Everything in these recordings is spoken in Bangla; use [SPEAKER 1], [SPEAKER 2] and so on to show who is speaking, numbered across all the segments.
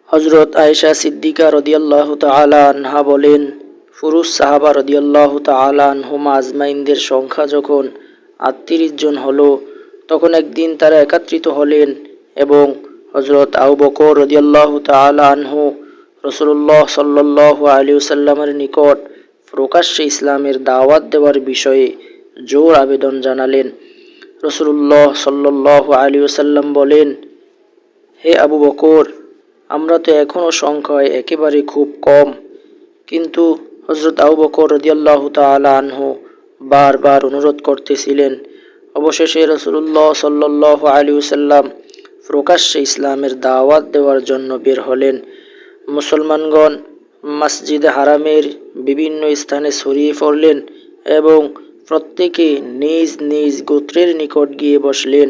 [SPEAKER 1] হযরত আয়েশা সিদ্দিকা রাদিয়াল্লাহু তাআলা আনহা বলেন, পুরুষ সাহাবা রাদিয়াল্লাহু তাআলা আনহুম আজমাইনদের সংখ্যা যখন ৩৮ জন হলো, তখন একদিন তারা একত্রিত হলেন এবং হযরত আবু বকর রাদিয়াল্লাহু তাআলা আনহু রাসূলুল্লাহ সাল্লাল্লাহু আলাইহি ওয়াসাল্লামের নিকট প্রকাশ্যে ইসলামের দাওয়াত দেওয়ার বিষয়ে জোর আবেদন জানালেন। রাসূলুল্লাহ সাল্লাল্লাহু আলাইহি ওয়াসাল্লাম বলেন, হে আবু বকর, আমরা তো এখনো সংখ্যায় একেবারে খুব কম। কিন্তু হযরত আবু বকর রাদিয়াল্লাহু তাআলা আনহু বারবার অনুরোধ করতেছিলেন। অবশেষে রাসূলুল্লাহ সাল্লাল্লাহু আলাইহি ওয়াসাল্লাম প্রকাশ্যে ইসলামের দাওয়াত দেওয়ার জন্য বের হলেন। মুসলমানগণ মসজিদে হারামের বিভিন্ন স্থানে ছড়িয়ে পড়লেন এবং প্রত্যেকে নিজ নিজ গোত্রের নিকট গিয়ে বসলেন।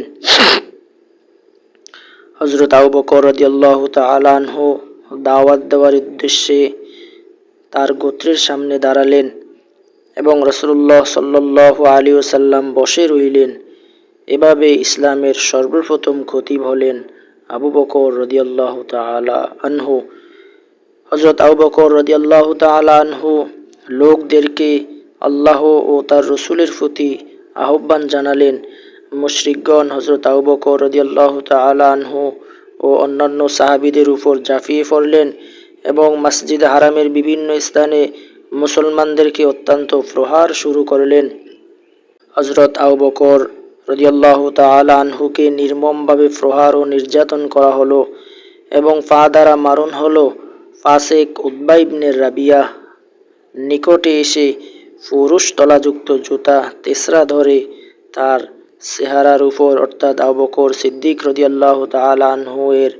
[SPEAKER 1] হযরত আবু বকর রাদিয়াল্লাহু তাআলা আনহু দাওয়াত দেওয়ার উদ্দেশ্যে তার গোত্রের সামনে দাঁড়ালেন এবং রাসূলুল্লাহ সাল্লাল্লাহু আলাইহি ওয়াসাল্লাম বসে রইলেন। এভাবে ইসলামের সর্বপ্রথম খতিব হলেন আবু বকর রাদিয়াল্লাহু তাআলা আনহু। হযরত আবু বকর রাদিয়াল্লাহু তাআলা আনহু লোকদেরকে আল্লাহ ও তার রসূলের প্রতি আহ্বান জানালেন। মুশরিকগণ হযরত আবু বকর রাদিয়াল্লাহু তাআলা আনহু ও অন্যান্য সাহাবীদের উপর ঝাঁপিয়ে পড়লেন এবং মসজিদে হারামের বিভিন্ন স্থানে মুসলমানদেরকে অত্যন্ত প্রহার শুরু করলেন। হযরত আবু বকর রাদিয়াল্লাহু তাআলা আনহুকে নির্মমভাবে প্রহার ও নির্যাতন করা হলো এবং পা দ্বারা মারণ হলো। ফাসেক উতবা ইবনে রাবিয়া নিকটে এসে পুরুষ তলাযুক্ত জুতা তেসরা ধরে তার চেহারার উপর অর্থাৎ আবু বকর সিদ্দিক রাদিয়াল্লাহু তাআলা আনহু এর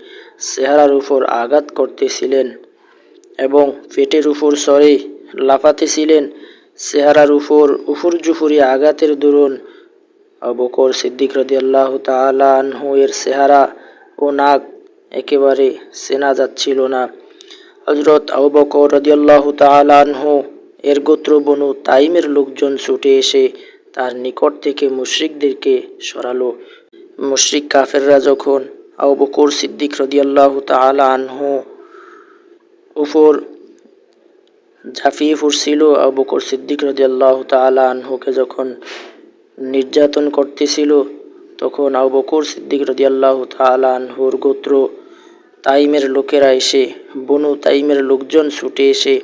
[SPEAKER 1] চেহারার উপর আঘাত করতেছিলেন এবং পেটের উপর চড়ে লাফাতেছিলেন। চেহারার উপর উফুরজুফুরি আঘাতের দরুন আবু বকর সিদ্দিক রাদিয়াল্লাহু তাআলা আনহু এর চেহারা ও নাক একেবারে চেনা যাচ্ছিল না। হযরত আবু বকর রাদিয়াল্লাহু তাআলা আনহু এর গোত্র বনু তাইমের লোকজন ছুটে এসে তার নিকট থেকে মুশরিকদেরকে সরালো। মুশরিক কাফেররা যখন আবু বকর সিদ্দিক রাদিয়াল্লাহু তাআলা আনহু উপর ঝাঁপিয়ে পড়ছিল, আবু বকর সিদ্দিক রাদিয়াল্লাহু তাআলা আনহুকে যখন নির্যাতন করতেছিল, তখন আবু বকর সিদ্দিক রাদিয়াল্লাহু তাআলা আনহুর গোত্র তাইমের লোকেরা এসে বনু তাইমের লোকজন ছুটে এসে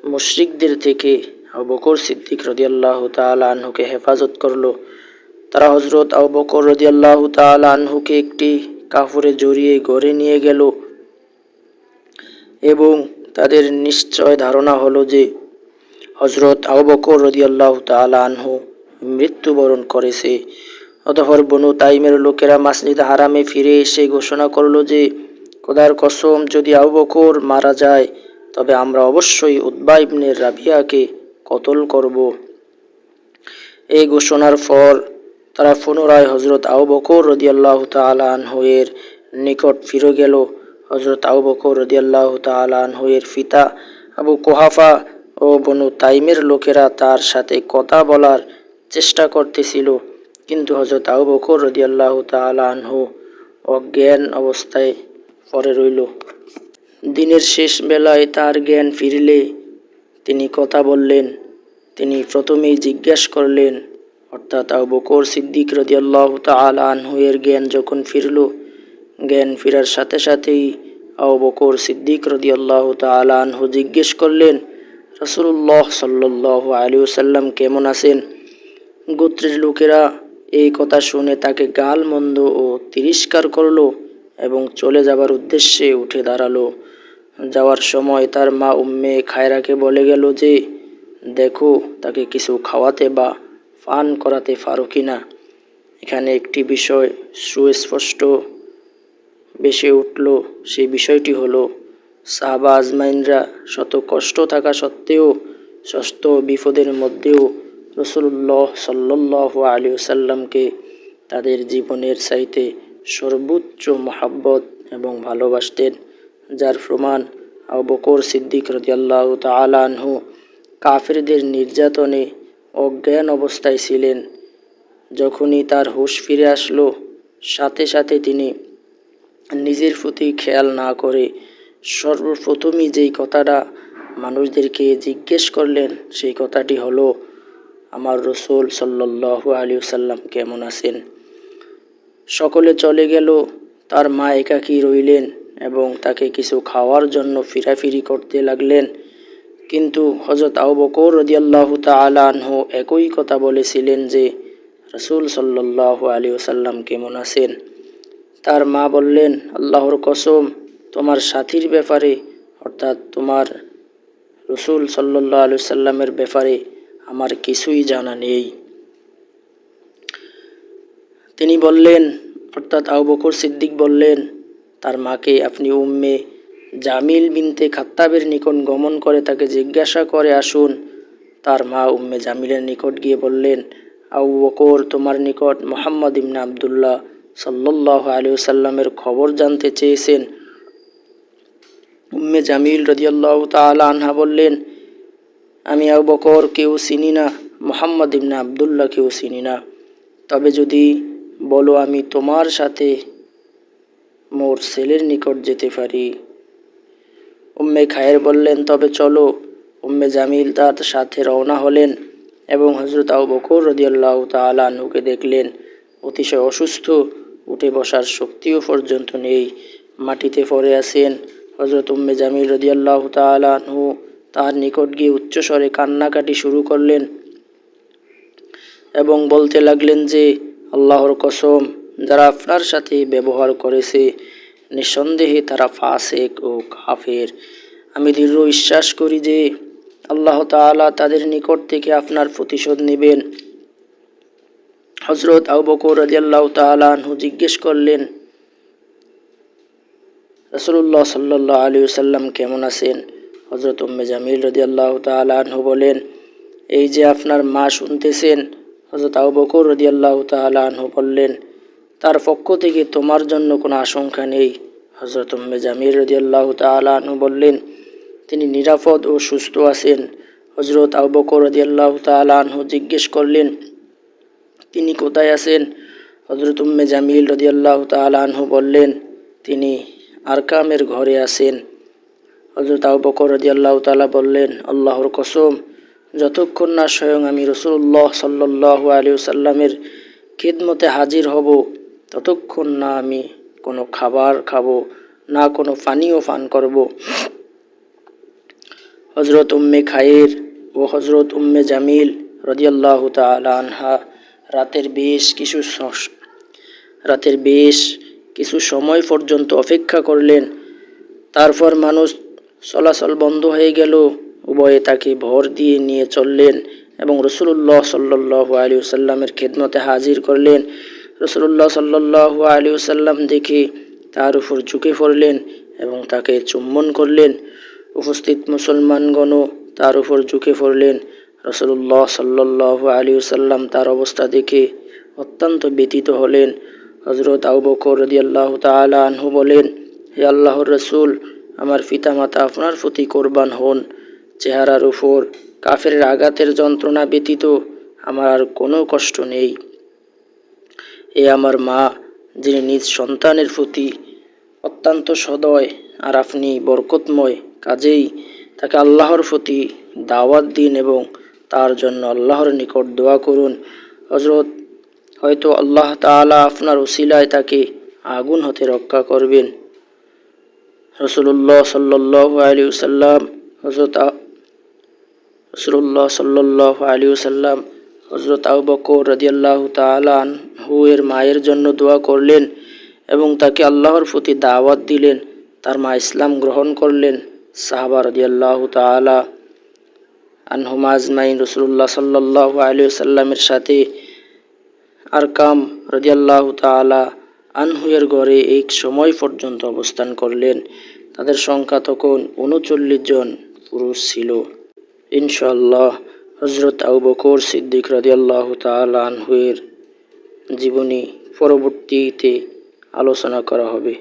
[SPEAKER 1] মুশরিকদের থেকে আবু বকর সিদ্দিক রাদিয়াল্লাহু তাআলা আনহুকে হেফাজত করলো। তারা হযরত আবু বকর রাদিয়াল্লাহু তাআলা আনহুকে একটি কাপড়ে জড়িয়ে ঘরে নিয়ে গেল এবং তাদের নিশ্চয় ধারণা হলো যে হযরত আবু বকর রাদিয়াল্লাহু তাআলা আনহু মৃত্যুবরণ করেছে। অতঃপর বনু তাইমের লোকেরা মসজিদে হারামে ফিরে এসে ঘোষণা করল যে খোদার কসম, যদি আবু বকর মারা যায় তবে আমরা অবশ্যই উতবা ইবনে রাবিয়াকে কতল করব। এই ঘোষণার পর তারা পুনরায় হযরত আবু বকর রাদিয়াল্লাহু তাআলা আনহু এর নিকট ফিরে গেল। হযরত আবু বকর রাদিয়াল্লাহু তাআলা আনহু এর পিতা আবু কুহাফা ও বনু তাইমের লোকেরা তার সাথে কথা বলার চেষ্টা করতেছিল, কিন্তু হযরত আবু বকর রাদিয়াল্লাহু তাআলা আনহু অজ্ঞান অবস্থায় পড়ে রইল। দিনের শেষ বেলায় তার জ্ঞান ফিরলে তিনি কথা বললেন। তিনি প্রথমেই জিজ্ঞাসা করলেন, অর্থাৎ আবু বকর সিদ্দিক রাদিয়াল্লাহু তাআলা আনহু এর জ্ঞান যখন ফিরল, জ্ঞান ফেরার সাথে সাথেই আবু বকর সিদ্দিক রাদিয়াল্লাহু তাআলা আনহু জিজ্ঞেস করলেন, রাসূলুল্লাহ সাল্লাল্লাহু আলাইহি ওয়াসাল্লাম কেমন আছেন? গোত্রের লোকেরা এই কথা শুনে তাকে গালমন্দ ও তিরস্কার করলো এবং চলে যাবার উদ্দেশ্যে উঠে দাঁড়ালো। যাওয়ার সময় তার মা উম্মে খায়রাকে বলে গেল যে, দেখো তাকে কিছু খাওয়াতে বা পান করাতে পারো কিনা। এখানে একটি বিষয় সুস্পষ্ট ভেসে উঠল। সেই বিষয়টি হলো, সাহাবা আজমাইনরা শত কষ্ট থাকা সত্ত্বেও, ষষ্ঠ বিপদের মধ্যেও রাসূলুল্লাহ সাল্লাল্লাহু আলাইহি ওয়াসাল্লামকে তাদের জীবনের চাইতে সর্বোচ্চ মহব্বত এবং ভালোবাসতেন, যার প্রমাণ আবু বকর সিদ্দিক রাদিয়াল্লাহু তাআলা আনহু কাফেরদের নির্যাতনে অজ্ঞান অবস্থায় ছিলেন। যখনই তার হুঁশ ফিরে আসলো, সাথে সাথে তিনি নিজের প্রতি খেয়াল না করে সর্বপ্রথমই যেই কথাটা মানুষদেরকে জিজ্ঞেস করলেন সেই কথাটি হলো, আমার রসুল সাল্লাল্লাহু আলাইহি ওয়াসাল্লাম কেমন আছেন। সকলে চলে গেল, তার মা একাকী রইলেন এবং তাকে কিছু খাওয়ার জন্য ফিরাফিরি করতে লাগলেন। কিন্তু হযরত আবু বকর রাদিয়াল্লাহু তাআলা আনহু একই কথা বলেছিলেন যে রাসূল সাল্লাল্লাহু আলাইহি ওয়াসাল্লাম কেমন আছেন। তার মা বললেন, আল্লাহর কসম, তোমার সাথীর ব্যাপারে অর্থাৎ তোমার রাসূল সাল্লাল্লাহু আলাইহি ওয়াসাল্লামের ব্যাপারে আমার কিছুই জানা নেই। তিনি বললেন, অর্থাৎ আবু বকর সিদ্দিক বললেন তার মাকে, আপনি উম্মে জামিল বিনতে খাত্তাবের নিকট গমন করে তাকে জিজ্ঞাসা করে আসুন। তার মা উম্মে জামিলের নিকট গিয়ে বললেন, আবু বকর তোমার নিকট মুহাম্মদ ইবনে আব্দুল্লাহ সাল্লাল্লাহু আলাইহি ওয়াসাল্লামের খবর জানতে চেয়েছেন। উম্মে জামিল রাদিয়াল্লাহু তাআলা আনহা বললেন, আমি আবু বকর কেউ চিনি না, মুহাম্মদ ইবনে আব্দুল্লাহ কেউ চিনি না, তবে যদি বলো আমি তোমার সাথে মোর ছেলের নিকট যেতে পারি। উম্মে খায়ের বললেন, তবে চলো। উম্মে জামিল তার সাথে রওনা হলেন এবং হযরত আবু বকর রাদিয়াল্লাহু তাআলা আনহুকে দেখলেন অতিশয় অসুস্থ, উঠে বসার শক্তিও পর্যন্ত নেই, মাটিতে পড়ে আছেন। হযরত উম্মে জামিল রাদিয়াল্লাহু তাআলা আনহু তার নিকট গিয়ে উচ্চস্বরে কান্নাকাটি শুরু করলেন এবং বলতে লাগলেন যে আল্লাহর কসম, যারা আপনার সাথে ব্যবহার করেছে নিঃসন্দেহে তারা ফাসিক ও কাফের। আমি দৃঢ় বিশ্বাস করি যে আল্লাহ তাআলা তাদের নিকট থেকে আপনার প্রতিশোধ নেবেন। হযরত আবু বকর রাদিয়াল্লাহু তাআলা আনহু জিজ্ঞেস করলেন, রাসূলুল্লাহ সাল্লাল্লাহু আলাইহি ওয়াসাল্লাম কেমন আছেন? হযরত উম্মে জামিল রাদিয়াল্লাহু তাআলা আনহু বলেন, এই যে আপনার মা শুনতেছেন। হযরত আবু বকর রাদিয়াল্লাহু তাআলা আনহু বললেন, তার পক্ষ থেকে তোমার জন্য কোনো আশঙ্কা নেই। হযরত উম্মে জামিল রাদিয়াল্লাহু তাআলা আনহু বললেন, তিনি নিরাপদ ও সুস্থ আছেন। হযরত আবু বকর রাদিয়াল্লাহু তাআলা আনহু জিজ্ঞেস করলেন, তিনি কোথায় আছেন? হযরত উম্মে জামিল রাদিয়াল্লাহু তাআলা আনহু বললেন, তিনি আরকামের ঘরে আছেন। হযরত আবু বকর রাদিয়াল্লাহু তাআলা বললেন, আল্লাহর কসম, যতক্ষণ না স্বয়ং আমি রাসূলুল্লাহ সাল্লাল্লাহু আলাইহি ওয়াসাল্লামের খিদমতে হাজির হব ততক্ষণ না আমি কোনো খাবার খাবো, না কোনো পানীয় পান করব। হযরত উম্মে খায়ের ও হযরত উম্মে জামিল রাদিয়াল্লাহু তাআলা আনহা রাতের বেশ কিছু সময় পর্যন্ত অপেক্ষা করলেন। তারপর মানুষ চলাচল বন্ধ হয়ে গেল। উভয়ে তাকে ভর দিয়ে নিয়ে চললেন এবং রাসূলুল্লাহ সাল্লাল্লাহু আলাইহি ওয়াসাল্লামের খিদমতে হাজির করলেন। রাসূলুল্লাহ সাল্লাল্লাহু আলাইহি ওয়াসাল্লাম দেখে তার উপর ঝুঁকে পড়লেন এবং তাকে চুম্বন করলেন। উপস্থিত মুসলমানগণও তার উপর ঝুঁকে পড়লেন। রাসূলুল্লাহ সাল্লাল্লাহু আলাইহি ওয়াসাল্লাম তার অবস্থা দেখে অত্যন্ত ব্যথিত হলেন। হযরত আবু বকর রাদিয়াল্লাহু তাআলা আনহু বলেন, হে আল্লাহর রাসূল, আমার পিতামাতা আপনার প্রতি কোরবান হন। চেহারার উপর কাফেরের আঘাতের যন্ত্রণা ব্যতীত আমার আর কোনো কষ্ট নেই। এ আমার মা, যিনি নিজ সন্তানের প্রতি অত্যন্ত সদয়, আর আপনি বরকতময়, কাজেই তাকে আল্লাহর প্রতি দাওয়াত দিন এবং তার জন্য আল্লাহর নিকট দোয়া করুন। হয়তো আল্লাহ তাআলা আপনার উসিলায় তাকে আগুন হতে রক্ষা করবেন। রাসূলুল্লাহ সাল্লাল্লাহু আলাইহি ওয়াসাল্লাম হযরত আবু বকর রাদিয়াল্লাহু তাআলা আনহু এর মায়ের জন্য দোয়া করলেন এবং তাকে আল্লাহর প্রতি দাওয়াত দিলেন। তার মা ইসলাম গ্রহণ করলেন। সাহাবা রাদিয়াল্লাহু তাআলা আনহুম আজমাইন রাসূলুল্লাহ সাল্লাল্লাহু আলাইহি ওয়াসাল্লামের সাথে আরকাম রাদিয়াল্লাহু তাআলা আনহু এর ঘরে এক সময় পর্যন্ত অবস্থান করলেন। তাদের সংখ্যা তখন ৩৯ জন পুরুষ ছিল। ইনশাআল্লাহ হযরত আবু বকর সিদ্দিক রাদিয়াল্লাহু তাআলা আনহু এর জীবনী পরবর্তীতে আলোচনা করা হবে।